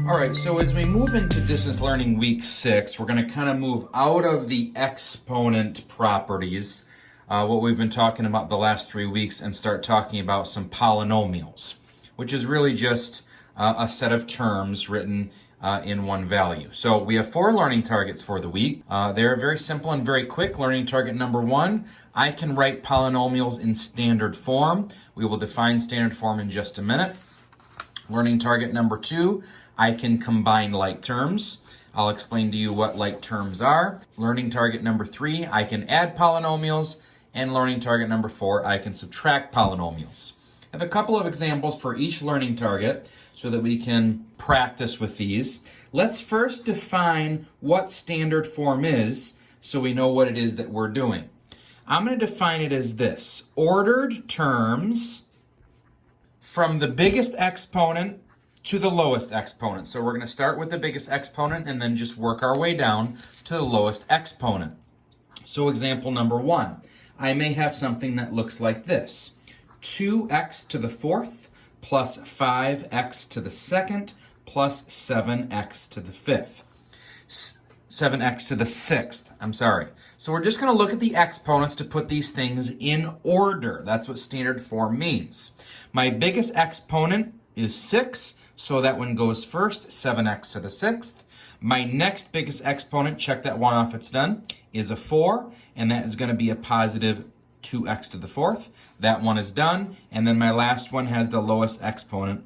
All right, so as we move into distance learning week 6, we're going to kind of move out of the exponent properties, what we've been talking about the last 3 weeks, and start talking about some polynomials, which is really just a set of terms written in one value. So we have 4 learning targets for the week. They're very simple and very quick. Learning target number 1, I can write polynomials in standard form. We will define standard form in just a minute. Learning target number 2, I can combine like terms. I'll explain to you what like terms are. Learning target number 3, I can add polynomials. And learning target number 4, I can subtract polynomials. I have a couple of examples for each learning target so that we can practice with these. Let's first define what standard form is so we know what it is that we're doing. I'm going to define it as this: ordered terms from the biggest exponent to the lowest exponent. So we're going to start with the biggest exponent and then just work our way down to the lowest exponent. So example number 1, I may have something that looks like this: 2x to the 4th plus 5x to the 2nd plus 7x to the 5th. 7x to the 6th, I'm sorry. So we're just going to look at the exponents to put these things in order. That's what standard form means. My biggest exponent is 6, so that one goes first, 7x to the 6th. My next biggest exponent, check that one off, it's done, is a 4, and that is going to be a positive 2x to the 4th. That one is done, and then my last one has the lowest exponent,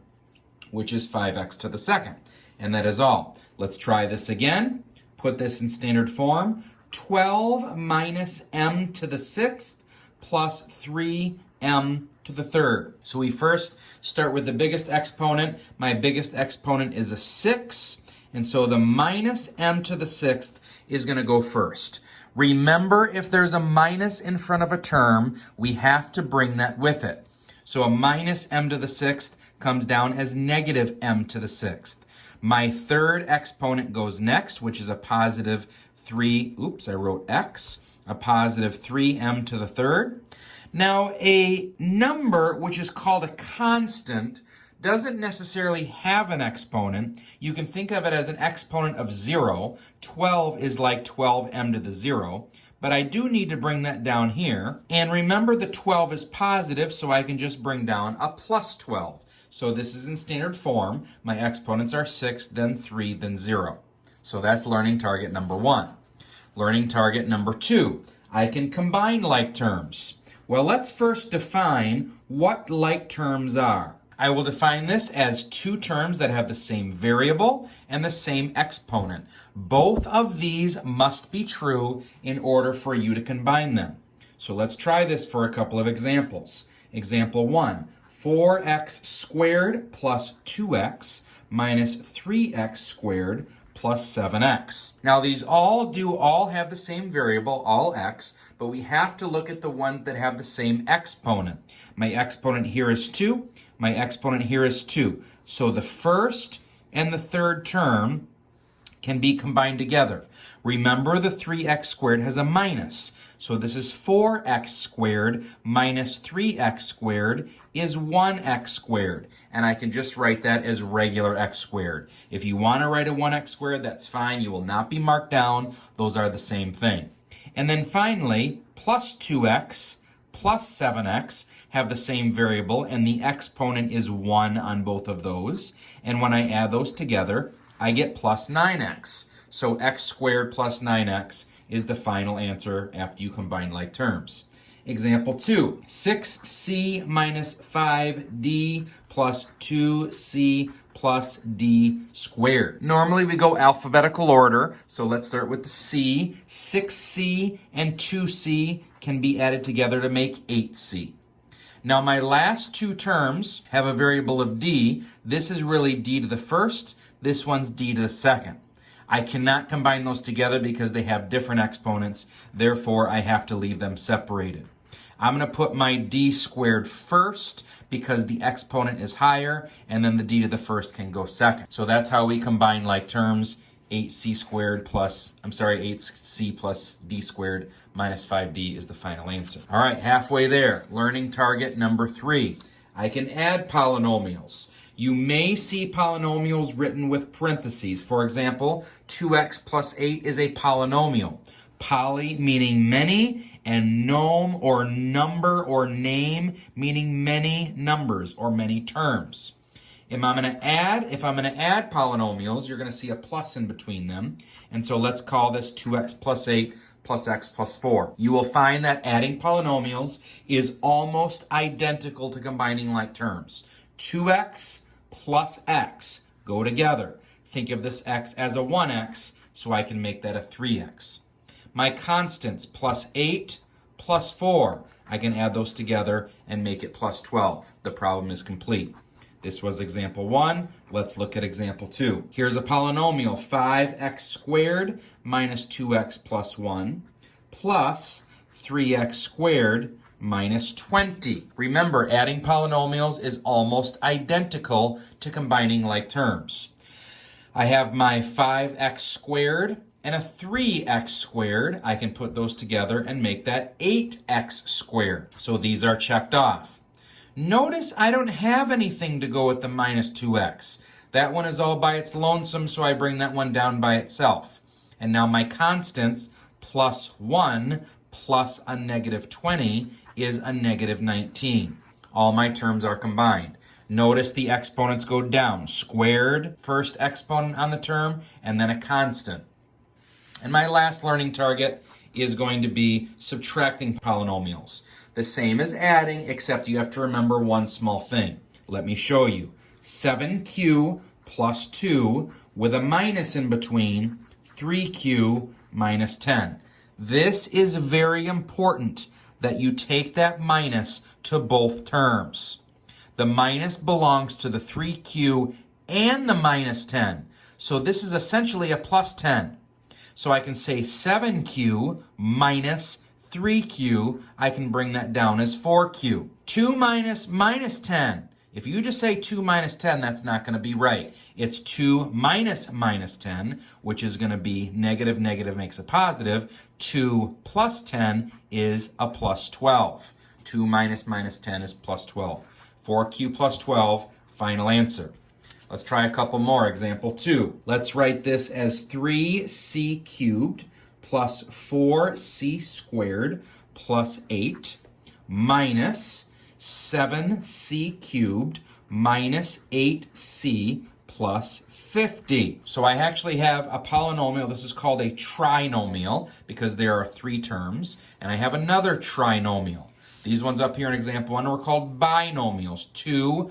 which is 5x to the 2nd. And that is all. Let's try this again. Put this in standard form. 12 minus m to the 6th plus 3m to the 3rd. So we first start with the biggest exponent. My biggest exponent is a 6, and so the minus m to the 6th is going to go first. Remember, if there's a minus in front of a term, we have to bring that with it. So a minus m to the 6th comes down as negative m to the 6th. My third exponent goes next, which is a positive 3, I wrote x, a positive 3m to the 3rd. Now, a number which is called a constant doesn't necessarily have an exponent. You can think of it as an exponent of 0. 12 is like 12m to the 0. But I do need to bring that down here. And remember, the 12 is positive, so I can just bring down a plus 12. So this is in standard form. My exponents are 6, then 3, then 0. So that's learning target number 1. Learning target number 2, I can combine like terms. Well, let's first define what like terms are. I will define this as 2 terms that have the same variable and the same exponent. Both of these must be true in order for you to combine them. So let's try this for a couple of examples. Example 1, 4x squared plus 2x minus 3x squared plus 7x. Now these all have the same variable, all x, but we have to look at the ones that have the same exponent. My exponent here is 2. My exponent here is 2. So the first and the third term can be combined together. Remember, the 3x squared has a minus. So this is 4x squared minus 3x squared is 1x squared. And I can just write that as regular x squared. If you want to write a 1x squared, that's fine. You will not be marked down. Those are the same thing. And then finally, plus 2x plus 7x have the same variable, and the exponent is 1 on both of those. And when I add those together, I get plus 9x. So x squared plus 9x is the final answer after you combine like terms. Example 2, 6c minus 5d plus 2c plus d squared. Normally we go alphabetical order, so let's start with the c. 6c and 2c can be added together to make 8c. Now my last 2 terms have a variable of d. This is really d to the first, this one's d to the second. I cannot combine those together because they have different exponents, therefore I have to leave them separated. I'm going to put my d squared first because the exponent is higher, and then the d to the first can go second. So that's how we combine like terms. 8c plus d squared minus 5d is the final answer. All right, halfway there. Learning target number 3. I can add polynomials. You may see polynomials written with parentheses. For example, 2x plus 8 is a polynomial. Poly meaning many, and nom or number or name meaning many numbers or many terms. If I'm going to add polynomials, you're going to see a plus in between them. And so let's call this 2x plus 8 plus x plus 4. You will find that adding polynomials is almost identical to combining like terms. 2x plus x go together. Think of this x as a 1x, so I can make that a 3x. My constants, plus 8 plus 4, I can add those together and make it plus 12. The problem is complete. This was example 1. Let's look at example 2. Here's a polynomial, 5x squared minus 2x plus 1 plus 3x squared minus 20. Remember, adding polynomials is almost identical to combining like terms. I have my 5x squared and a 3x squared. I can put those together and make that 8x squared. So these are checked off. Notice I don't have anything to go with the minus 2x. That one is all by its lonesome, so I bring that one down by itself. And now my constants, plus 1 plus a negative 20 is a negative 19. All my terms are combined. Notice the exponents go down. Squared, first exponent on the term, and then a constant. And my last learning target is going to be subtracting polynomials. The same as adding, except you have to remember one small thing. Let me show you. 7q plus 2 with a minus in between, 3q minus 10. This is very important that you take that minus to both terms. The minus belongs to the 3q and the minus 10. So this is essentially a plus 10. So I can say 7q minus 3q, I can bring that down as 4q. 2 minus 10. If you just say 2 minus 10, that's not going to be right. It's 2 minus 10, which is going to be negative makes a positive. 2 plus 10 is a plus 12. 2 minus 10 is plus 12. 4q plus 12, final answer. Let's try a couple more. Example 2. Let's write this as 3c cubed plus 4c squared plus 8 minus 7c cubed minus 8c plus 50. So I actually have a polynomial. This is called a trinomial because there are 3 terms. And I have another trinomial. These ones up here in example 1 were called binomials. 2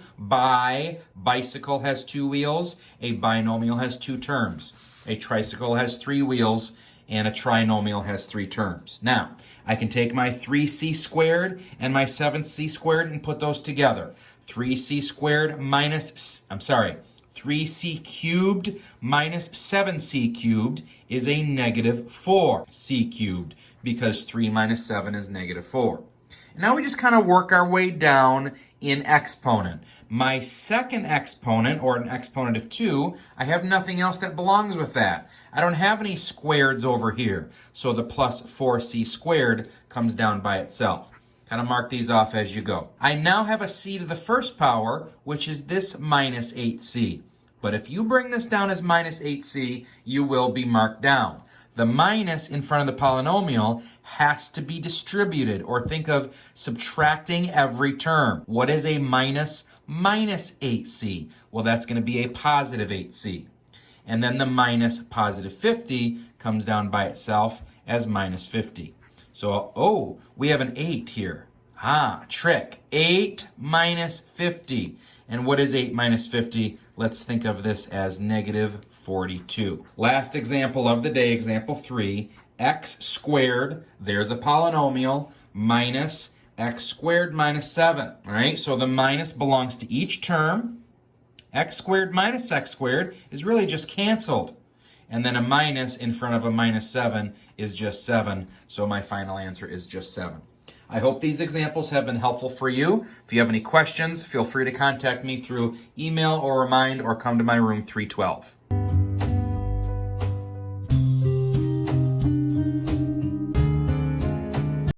bicycle has 2 wheels. A binomial has 2 terms. A tricycle has 3 wheels. And a trinomial has 3 terms. Now, I can take my 3c squared and my 7c squared and put those together. 3c cubed minus 7c cubed is a negative 4c cubed because 3 minus 7 is negative 4. And now we just kind of work our way down in exponent. My second exponent, or an exponent of 2, I have nothing else that belongs with that. I don't have any squareds over here, so the plus 4c squared comes down by itself. Kind of mark these off as you go. I now have a c to the first power, which is this minus 8c. But if you bring this down as minus 8c, you will be marked down. The minus in front of the polynomial has to be distributed, or think of subtracting every term. What is a minus 8c? Well, that's going to be a positive 8c. And then the minus positive 50 comes down by itself as minus 50. So, we have an 8 here. Trick. 8 minus 50. And what is 8 minus 50? Let's think of this as negative 42. Last example of the day, example 3. X squared, there's a polynomial, minus x squared minus 7. All right, so the minus belongs to each term. X squared minus x squared is really just canceled. And then a minus in front of a minus 7 is just 7. So my final answer is just 7. I hope these examples have been helpful for you. If you have any questions, feel free to contact me through email or Remind or come to my room 312.